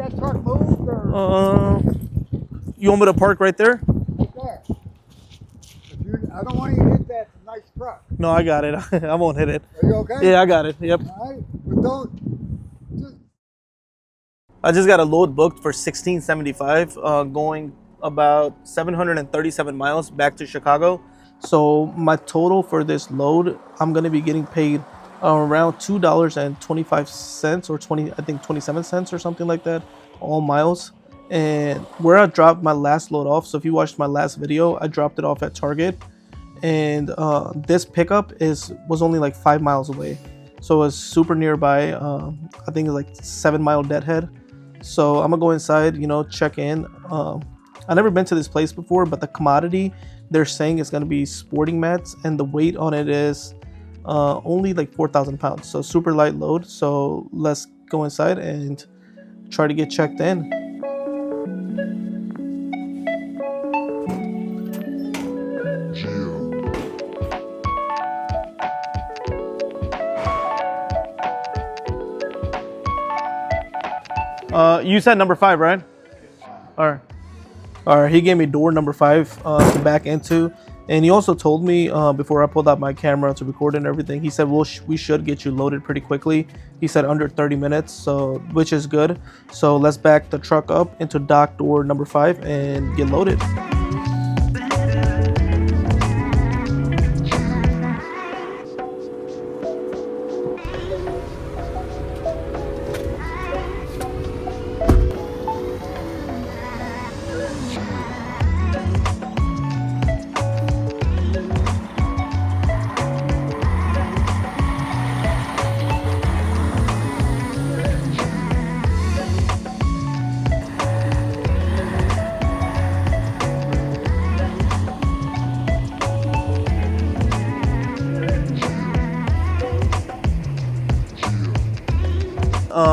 that truck moved or You want me to park right there? right there? I don't want you to hit that nice truck. No, I got it. I won't hit it. Are you okay? Yeah, I got it. Yep. All right, but don't. I just got a load booked for $16.75, going about 737 miles back to Chicago. So my total for this load, I'm gonna be getting paid around $2.25 or 27 cents or something like that, all miles. And where I dropped my last load off. So if you watched my last video, I dropped it off at Target, and this pickup was only like 5 miles away. So it's super nearby. I think it's like 7 mile deadhead. So I'm gonna go inside, check in. I've never been to this place before, but the commodity they're saying is gonna be sporting mats, and the weight on it is only like 4,000 pounds. So super light load. So let's go inside and try to get checked in. You said number 5, right? All right. All right. He gave me door number 5 to back into, and he also told me before I pulled out my camera to record and everything. He said, "Well, we should get you loaded pretty quickly." He said under 30 minutes, so which is good. So let's back the truck up into dock door number 5 and get loaded.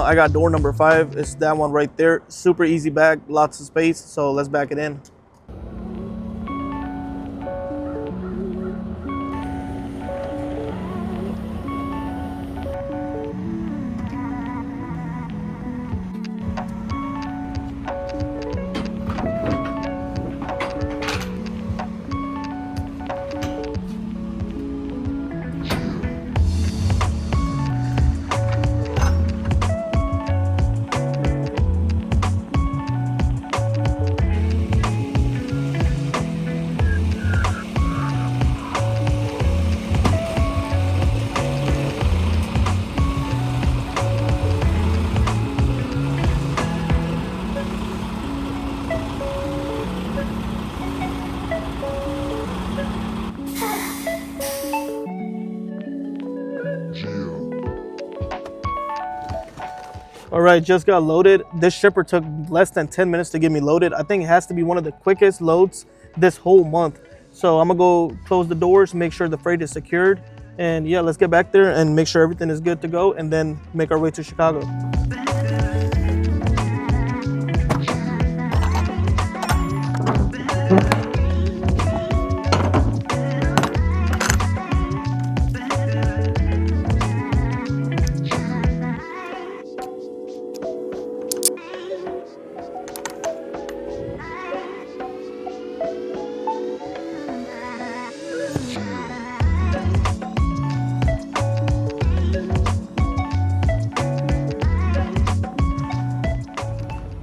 I got door number 5. It's that one right there. Super easy back, lots of space. So let's back it in. All right, just got loaded. This shipper took less than 10 minutes to get me loaded. I think it has to be one of the quickest loads this whole month. So I'm gonna go close the doors, make sure the freight is secured. And yeah, let's get back there and make sure everything is good to go, and then make our way to Chicago.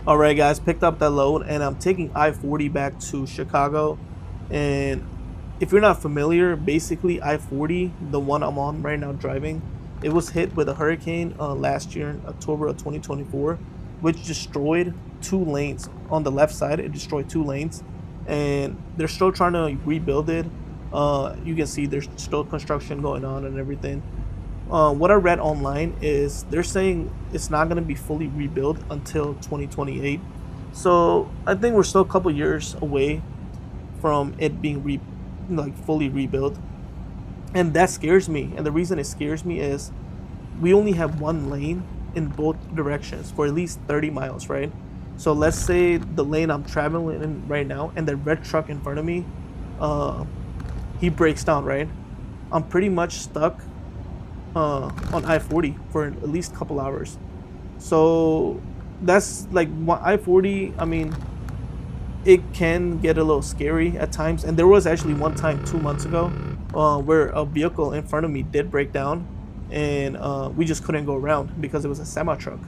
All right, guys, picked up that load, and I'm taking I-40 back to Chicago. And if you're not familiar, basically I-40, the one I'm on right now driving, it was hit with a hurricane last year in October of 2024, which destroyed 2 lanes on the left side. It destroyed 2 lanes, and they're still trying to rebuild it. You can see there's still construction going on and everything. What I read online is they're saying it's not going to be fully rebuilt until 2028. So I think we're still a couple years away from it being fully rebuilt. And that scares me. And the reason it scares me is we only have 1 lane in both directions for at least 30 miles, right? So let's say the lane I'm traveling in right now and the red truck in front of me, he breaks down, right? I'm pretty much stuck on I-40 for at least a couple hours. So that's like I-40. I mean, it can get a little scary at times. And there was actually one time 2 months ago where a vehicle in front of me did break down, and we just couldn't go around because it was a semi truck.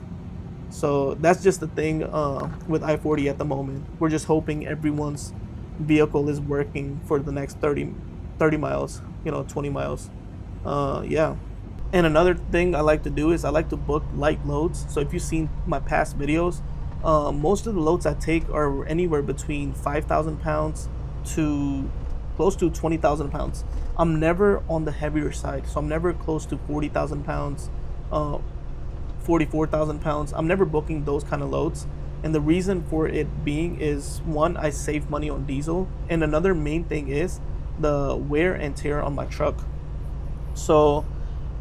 So that's just the thing with I-40 at the moment. We're just hoping everyone's vehicle is working for the next 30 miles, 20 miles. Yeah. And another thing I like to do is I like to book light loads. So if you've seen my past videos, most of the loads I take are anywhere between 5,000 pounds to close to 20,000 pounds. I'm never on the heavier side. So I'm never close to 40,000 pounds, 44,000 pounds. I'm never booking those kind of loads. And the reason for it being is, one, I save money on diesel. And another main thing is the wear and tear on my truck. So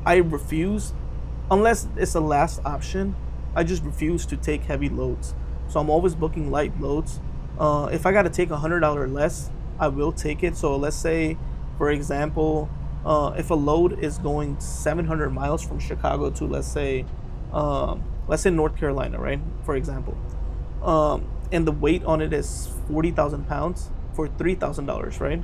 I refuse, unless it's a last option, I just refuse to take heavy loads. So I'm always booking light loads. If I got to take $100 less, I will take it. So let's say, for example, if a load is going 700 miles from Chicago to, let's say North Carolina, right? For example, and the weight on it is 40,000 pounds for $3,000, right?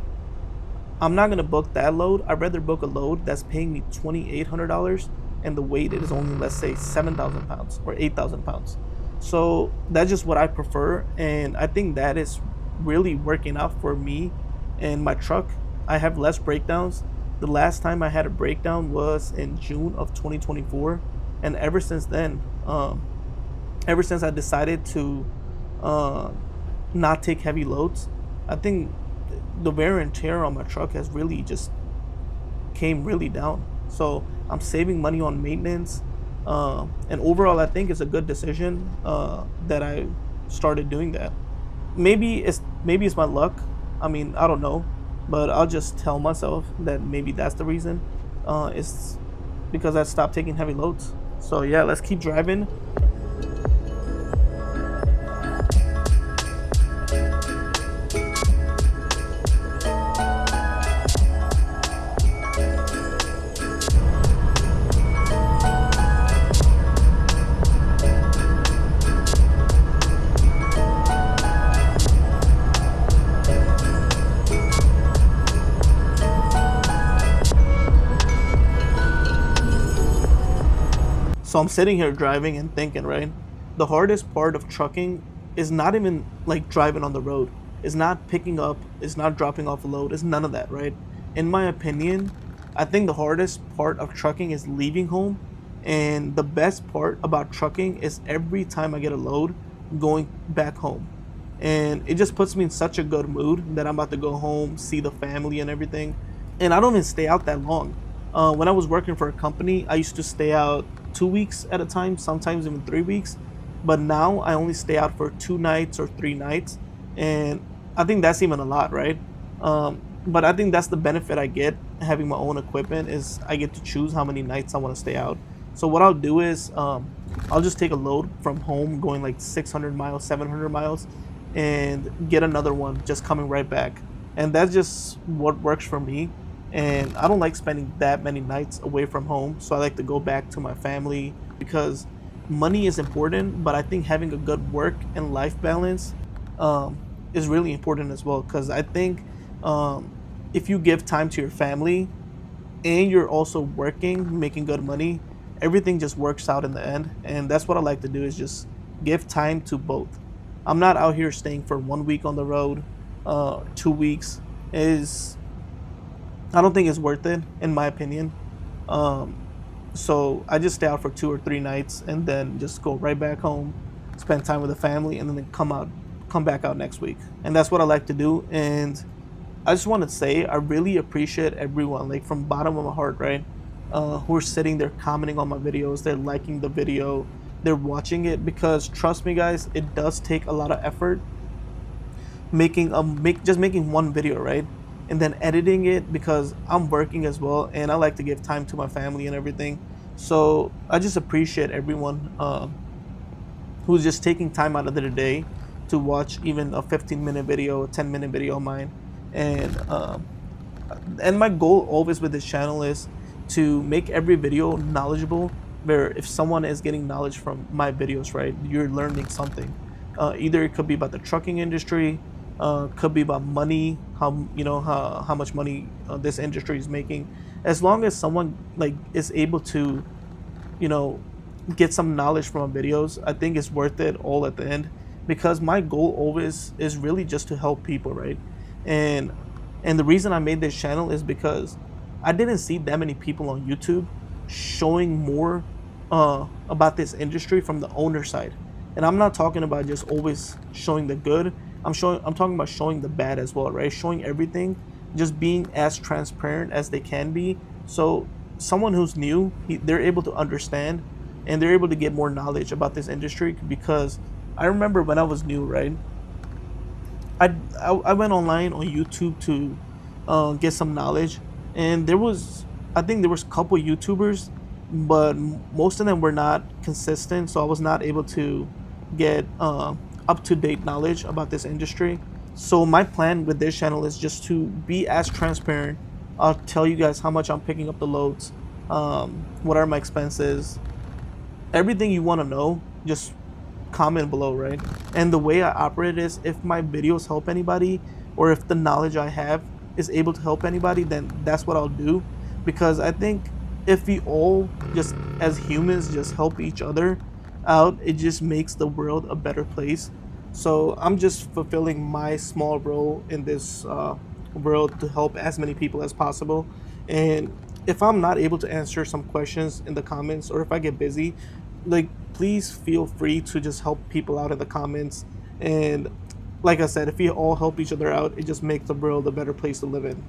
I'm not gonna book that load. I'd rather book a load that's paying me $2,800 and the weight is only, let's say, 7,000 pounds or 8,000 pounds. So that's just what I prefer, and I think that is really working out for me and my truck. I have less breakdowns. The last time I had a breakdown was in June of 2024, and ever since then, ever since I decided to not take heavy loads, I think the wear and tear on my truck has really just came really down. So I'm saving money on maintenance, and overall I think it's a good decision that I started doing that. Maybe it's my luck. I mean, I don't know, but I'll just tell myself that maybe that's the reason. It's because I stopped taking heavy loads. So yeah, let's keep driving. So I'm sitting here driving and thinking, right? The hardest part of trucking is not even like driving on the road. It's not picking up, it's not dropping off a load, it's none of that, right? In my opinion, I think the hardest part of trucking is leaving home. And the best part about trucking is every time I get a load, going back home. And it just puts me in such a good mood that I'm about to go home, see the family and everything. And I don't even stay out that long. When I was working for a company, I used to stay out 2 weeks at a time, sometimes even 3 weeks. But now I only stay out for 2 nights or 3 nights, and I think that's even a lot, right? But I think that's the benefit I get having my own equipment, is I get to choose how many nights I want to stay out. So what I'll do is I'll just take a load from home going like 600 miles, 700 miles, and get another one just coming right back. And that's just what works for me. And I don't like spending that many nights away from home, so I like to go back to my family, because money is important, but I think having a good work and life balance is really important as well. Because I think if you give time to your family and you're also working, making good money, everything just works out in the end. And that's what I like to do, is just give time to both. I'm not out here staying for 1 week on the road, 2 weeks. I don't think it's worth it, in my opinion. So I just stay out for 2 or 3 nights and then just go right back home, spend time with the family, and then come back out next week. And that's what I like to do. And I just want to say I really appreciate everyone, like from the bottom of my heart, right? Who are sitting there commenting on my videos, they're liking the video, they're watching it, because trust me, guys, it does take a lot of effort making one video, right? And then editing it, because I'm working as well and I like to give time to my family and everything. So I just appreciate everyone who's just taking time out of their day to watch even a 15-minute video, a 10-minute video of mine. And my goal always with this channel is to make every video knowledgeable where if someone is getting knowledge from my videos, right, you're learning something. Either it could be about the trucking industry, could be about money, how much money this industry is making. As long as someone like is able to, you know, get some knowledge from my videos, I think it's worth it all at the end, because my goal always is really just to help people, right? And the reason I made this channel is because I didn't see that many people on YouTube showing more about this industry from the owner side. And I'm not talking about just always showing the good. I'm talking about showing the bad as well, right? Showing everything, just being as transparent as they can be. So someone who's new, they're able to understand and they're able to get more knowledge about this industry. Because I remember when I was new, right? I went online on YouTube to get some knowledge, and I think there was a couple YouTubers, but most of them were not consistent, so I was not able to get up to date knowledge about this industry. So my plan with this channel is just to be as transparent. I'll tell you guys how much I'm picking up the loads, what are my expenses, everything you want to know. Just comment below, right? And the way I operate is, if my videos help anybody, or if the knowledge I have is able to help anybody, then that's what I'll do. Because I think if we all just as humans just help each other out, it just makes the world a better place. So I'm just fulfilling my small role in this world to help as many people as possible. And if I'm not able to answer some questions in the comments, or if I get busy, like, please feel free to just help people out in the comments. And like I said, if we all help each other out, it just makes the world a better place to live in.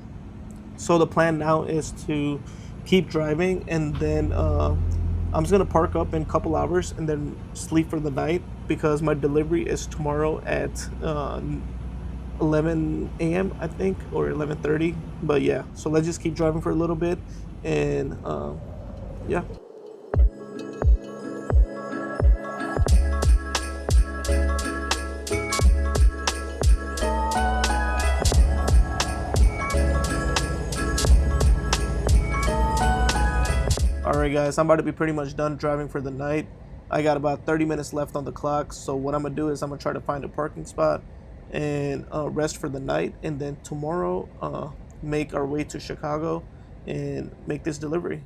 So the plan now is to keep driving, and then I'm just gonna park up in a couple hours and then sleep for the night, because my delivery is tomorrow at 11 a.m. I think, or 11:30. But yeah, so let's just keep driving for a little bit, and yeah. Alright guys, I'm about to be pretty much done driving for the night. I got about 30 minutes left on the clock, so what I'm going to do is I'm going to try to find a parking spot and rest for the night, and then tomorrow make our way to Chicago and make this delivery.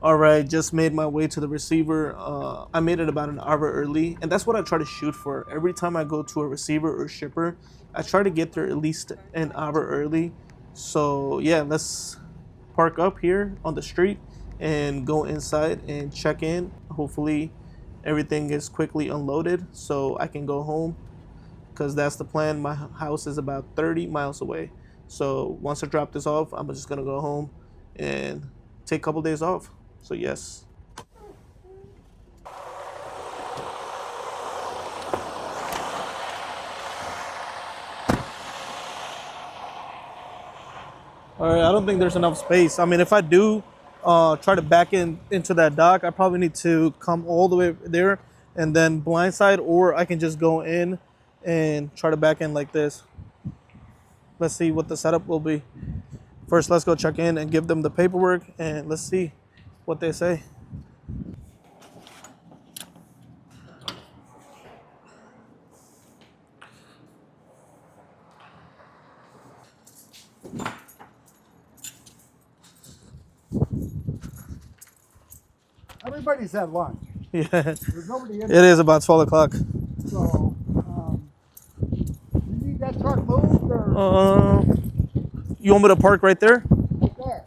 Alright, just made my way to the receiver. I made it about an hour early, and that's what I try to shoot for. Every time I go to a receiver or shipper, I try to get there at least an hour early. So yeah, let's park up here on the street and go inside and check in. Hopefully everything is quickly unloaded so I can go home, because that's the plan. My house is about 30 miles away. So once I drop this off, I'm just gonna go home and take a couple days off. So yes. All right, I don't think there's enough space. I mean, if I do try to back into that dock, I probably need to come all the way there and then blindside, or I can just go in and try to back in like this. Let's see what the setup will be. First, let's go check in and give them the paperwork, and let's see what they say. Everybody's at lunch. Yeah, There's nobody in it there. is about 12 o'clock. So, you need that truck moved, or You want me to park right there? right there?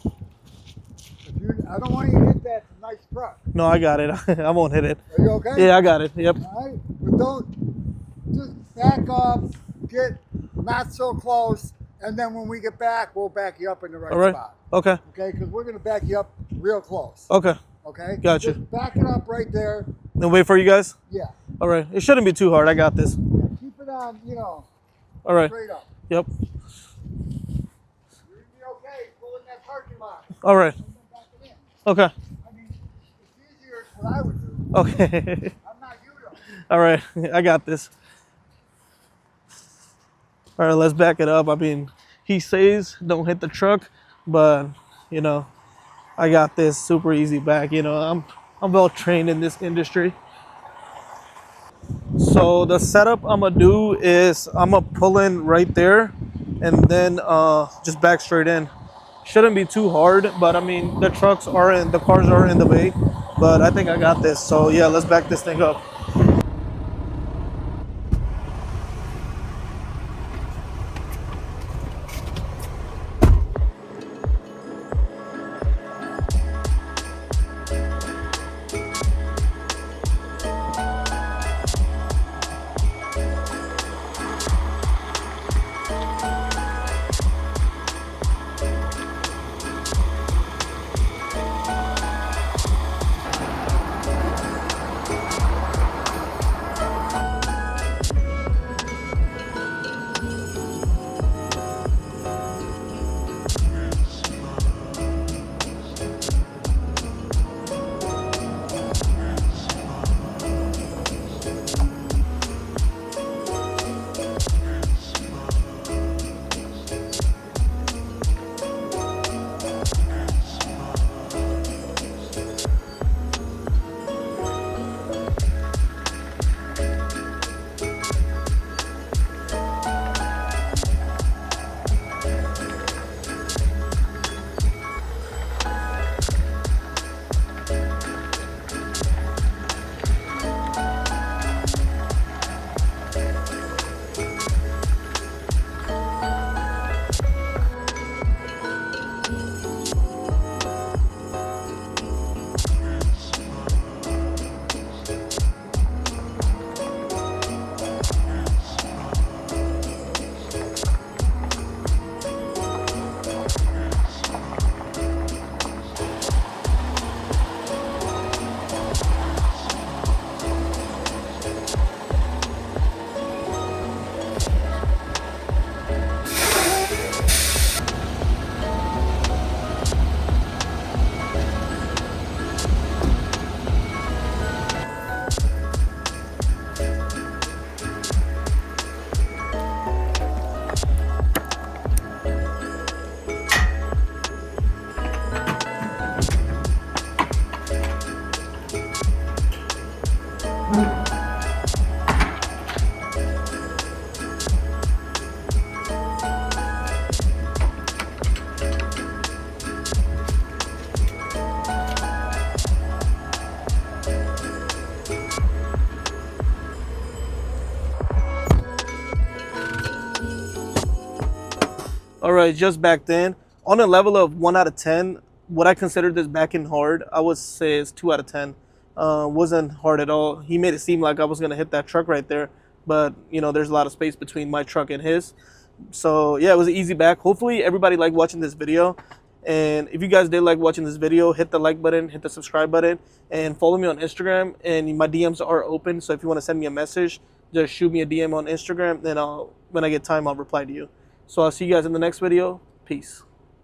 I don't want you to hit that nice truck. No, I got it. I won't hit it. Are you okay? Yeah, I got it. Yep. All right, but don't, just back up, get not so close, and then when we get back, we'll back you up in the right All right. spot. Okay. Okay, because we're going to back you up real close. Okay. Okay? Gotcha. Just back it up right there. Then wait for you guys? Yeah. All right. It shouldn't be too hard. I got this. Yeah, keep it on, All right. straight up. Yep. You're going to be okay. Pull in that parking lot. All right. And then back it in. Okay. I mean, it's easier. It's what I would do. Okay. I'm not you, though. All right. I got this. All right. Let's back it up. I mean, he says don't hit the truck, but, I got this super easy back. You know, I'm well trained in this industry. So the setup I'm gonna do is I'm gonna pull in right there, and then just back straight in. Shouldn't be too hard, but I mean the cars are in the way, but I think I got this. So yeah, let's back this thing up. All right, just back then, on a level of 1 out of 10, what I consider this back in hard, I would say it's 2 out of 10. Wasn't hard at all. He made it seem like I was gonna hit that truck right there, but you know, there's a lot of space between my truck and his. So yeah, it was an easy back. Hopefully everybody liked watching this video. And if you guys did like watching this video, hit the like button, hit the subscribe button, and follow me on Instagram. And my DMs are open, so if you want to send me a message, just shoot me a DM on Instagram. Then when I get time, I'll reply to you. So I'll see you guys in the next video. Peace.